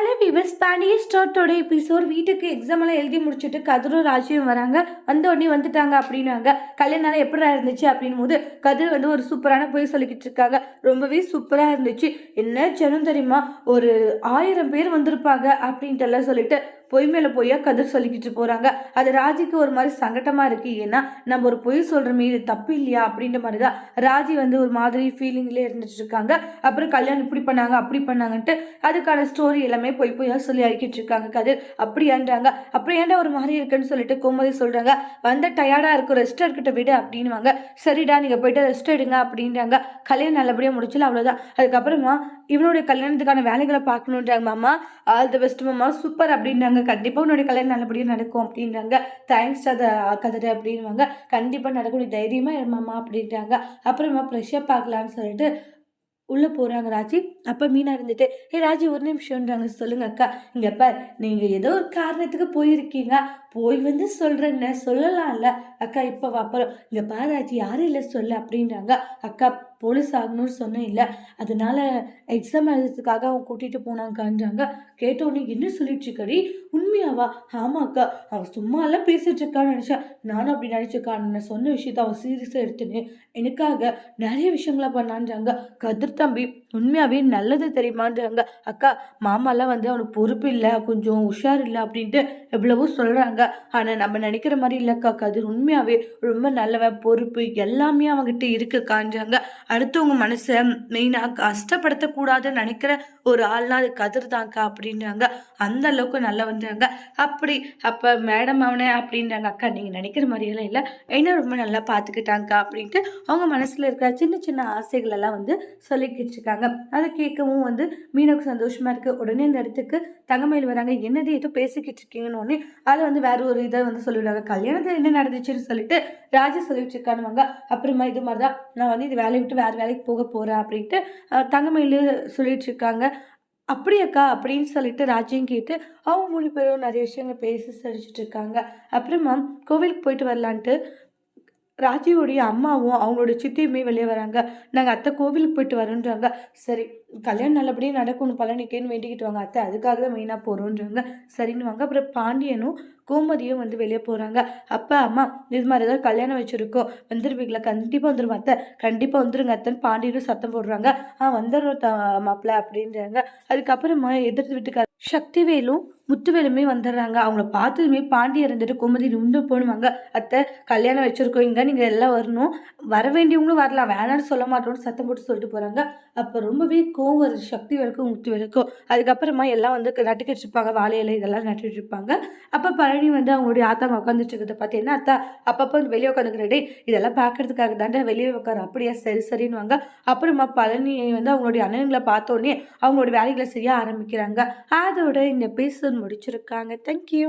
Hello விவஸ் பாண்டிய ஸ்டார்ட்டோட எபிசோட். வீட்டுக்கு எக்ஸாம் எல்லாம் எழுதி முடிச்சுட்டு கதிரும் ராஜியும் வராங்க. வந்த உடனே வந்துட்டாங்க அப்படின்னாங்க. கல்யாணம் எப்படி இருந்துச்சு அப்படின் போது கதிர் வந்து ஒரு சூப்பரான போய் சொல்லிக்கிட்டு இருக்காங்க. ரொம்பவே சூப்பராக இருந்துச்சு. என்ன ஜனம் தெரியுமா, ஒரு 1000 பேர் வந்திருப்பாங்க அப்படின்ட்டு எல்லாம் சொல்லிட்டு பொய் மேலே பொய்யா கதிர் சொல்லிக்கிட்டு போகிறாங்க. அது ராஜிக்கு ஒரு மாதிரி சங்கட்டமாக இருக்குது. ஏன்னா நம்ம ஒரு பொய் சொல்கிறோமே, இது தப்பு இல்லையா அப்படின்ற மாதிரி தான் ராஜி வந்து ஒரு மாதிரி ஃபீலிங்லேயே இருந்துட்டு இருக்காங்க. அப்புறம் கல்யாணம் இப்படி பண்ணாங்க அப்படி பண்ணாங்கன்ட்டு அதுக்கான ஸ்டோரி எல்லாமே பொய்யா சொல்லி அழிக்கிட்டு இருக்காங்க. கதிர் அப்படியான்றாங்க. அப்படி ஏன்டா ஒரு மாதிரி இருக்குன்னு சொல்லிட்டு கோமதி சொல்கிறாங்க. வந்த டயர்டாக இருக்கும், ரெஸ்ட் எடுக்கிட்ட விடு அப்படின்வாங்க. சரிடா நீங்கள் போயிட்டு ரெஸ்ட் எடுங்க அப்படின்றாங்க. கல்யாணம் நல்லபடியாக முடிச்சல, அவ்வளோதான். அதுக்கப்புறமா இவனுடைய கல்யாணத்துக்கான வேலைகளை பார்க்கணுன்றாங்க. மாமா ஆல் தி பெஸ்ட் மாமா, சூப்பர் அப்படின்றாங்க. கண்டிப்பாக உன்னுடைய கல்யாணம் நல்லபடியாக நடக்கும் அப்படின்றாங்க. தேங்க்ஸ் அதை கதிரை அப்படின்வாங்க. கண்டிப்பாக நடக்கும், நீ தைரியமாக இருமாமா அப்படின்றாங்க. அப்புறமா ஃப்ரெஷ்ஷாக பார்க்கலான்னு சொல்லிட்டு உள்ளே போகிறாங்க ராஜி. அப்போ மீனா இருந்துட்டு, ராஜி ஒரு நிமிஷம்ன்றாங்க. சொல்லுங்க அக்கா. இங்கே பார், நீங்கள் ஏதோ ஒரு காரணத்துக்கு போயிருக்கீங்க, போய் வந்து சொல்கிறேன்னு சொல்லலாம்ல அக்கா. இப்போ அப்புறம் இங்கே பார் ராஜி, யாரும் இல்லை சொல்ல அப்படின்றாங்க. அக்கா போலீஸ் ஆகணும்னு சொன்னேன் இல்லை, அதனால எக்ஸாம் எழுதுறதுக்காக அவன் கூட்டிகிட்டு போனாங்கன்றாங்க. கேட்டோன்னே என்ன சொல்லிட்டு இருக்கடி, உண்மையாவா? ஆமாம் அக்கா, அவன் சும்மாலாம் பேசிட்டு இருக்கான்னு நினச்சேன். நானும் அப்படி நினச்சிருக்கான். நான் சொன்ன விஷயத்த அவன் சீரியஸாக எடுத்துன்னு எனக்காக நிறைய விஷயங்கள பண்ணான்றாங்க. கதிர் தம்பி உண்மையாகவே நல்லது தெரியுமான்றாங்க. அக்கா மாமாலாம் வந்து அவனுக்கு பொறுப்பு இல்லை, கொஞ்சம் உஷார் இல்லை அப்படின்ட்டு எவ்வளவோ சொல்கிறாங்க. ஆனால் நம்ம நினைக்கிற மாதிரி இல்லைக்கா, கதிர் உண்மையாகவே ரொம்ப நல்லவன், பொறுப்பு எல்லாமே அவங்ககிட்ட இருக்குக்கான்றாங்க. அடுத்தவங்க மனசை மெயினாக கஷ்டப்படுத்தக்கூடாதுன்னு நினைக்கிற ஒரு ஆள்னா அது கதிர் தாங்க்கா அப்படின்றாங்க. அந்த அளவுக்கு நல்லா வந்துறாங்க. அப்படி அப்போ மேடம் அவனே அப்படின்றாங்க. அக்கா நீங்கள் நினைக்கிற மாதிரியெல்லாம் இல்லை, என்ன ரொம்ப நல்லா பார்த்துக்கிட்டாங்க்கா அப்படின்ட்டு அவங்க மனசில் இருக்கிற சின்ன சின்ன ஆசைகள் எல்லாம் வந்து சொல்லிக்கிட்டு இருக்காங்க. அதை கேட்கவும் வந்து மீனுக்கு சந்தோஷமா இருக்கு. உடனே இந்த இடத்துக்கு தங்கமயில் வராங்க. என்னது ஏதோ பேசிக்கிட்டு இருக்கீங்கன்னு உடனே அதை வந்து வேற ஒரு இதை வந்து சொல்லிவிடுவாங்க. கல்யாணத்தில் என்ன நடந்துச்சுன்னு சொல்லிட்டு ராஜா சொல்லிட்டு இருக்கானுவாங்க. அப்புறமா இது மாதிரிதான் நான் வந்து இது வேலையை விட்டு வேற வேலைக்கு போக போறேன் அப்படின்ட்டு தங்கமயில் சொல்லிட்டு இருக்காங்க. அப்படியாக்கா அப்படின்னு சொல்லிட்டு ராஜையும் கேட்டு அவங்க 3 பேரும் நிறைய விஷயங்கள் பேசி சிரிச்சிட்டு இருக்காங்க. அப்புறமா கோவிலுக்கு போயிட்டு வரலான்ட்டு ராஜியோடைய அம்மாவும் அவங்களோட சித்தியுமே வெளியே வராங்க. நாங்கள் அத்தை கோவிலுக்கு போயிட்டு வரோன்றாங்க. சரி கல்யாணம் நல்லபடியாக நடக்கணும் பழனிக்கேன்னு வேண்டிக்கிட்டு வாங்க அத்தை, அதுக்காக தான் மெயினாக போகிறோன்றாங்க. சரின்னு வாங்க. அப்புறம் பாண்டியனும் கோமதியும் வந்து வெளியே போகிறாங்க. அப்போ அம்மா இது மாதிரி ஏதாவது கல்யாணம் வச்சுருக்கோம், வந்துடுவீங்களா? கண்டிப்பாக வந்துடுவோம் அத்தை, கண்டிப்பாக வந்துருங்க அத்தைன்னு பாண்டியனும் சத்தம் போடுறாங்க. வந்துடுறோம் மாப்பிள்ள அப்படின்றாங்க. அதுக்கப்புறமா எதிர்த்து வீட்டுக்கார சக்திவேலும் முத்துவேலுமே வந்துடுறாங்க. அவங்கள பார்த்ததுமே பாண்டியர் இருந்துட்டு கோமதி நின்று போடுவாங்க. அத்தை கல்யாணம் வச்சுருக்கோம், இங்கே நீங்கள் எல்லாம் வரணும், வர வேண்டியவங்களும் வரலாம், வேணான்னு சொல்ல மாட்டோம்னு சத்தம் போட்டு சொல்லிட்டு போகிறாங்க. அப்போ ரொம்பவே கோவம் வருது சக்திவேலுக்கும் முத்துவேலுக்கும். அதுக்கப்புறமா எல்லாம் வந்து நட்டுக்கிட்டு இருப்பாங்க, வாழையில இதெல்லாம் நட்டுட்டு இருப்பாங்க. அப்போ பழனி வந்து அவங்களுடைய ஆத்தாங்க உட்காந்துட்டு இருக்கிறத பார்த்து, என்ன அத்தா அப்பப்போ வெளியே உட்காந்துக்கிறடே, இதெல்லாம் பார்க்கறதுக்காக தாண்டா வெளியே உட்காரு, அப்படியா சரி சரின்னுவாங்க. அப்புறமா பழனி வந்து அவங்களுடைய அண்ணன்களை பார்த்தோன்னே அவங்களோட வேலைகளை செய்ய ஆரம்பிக்கிறாங்க. அதோட இந்த எபிசோட் முடிச்சிருக்காங்க. தேங்க்யூ.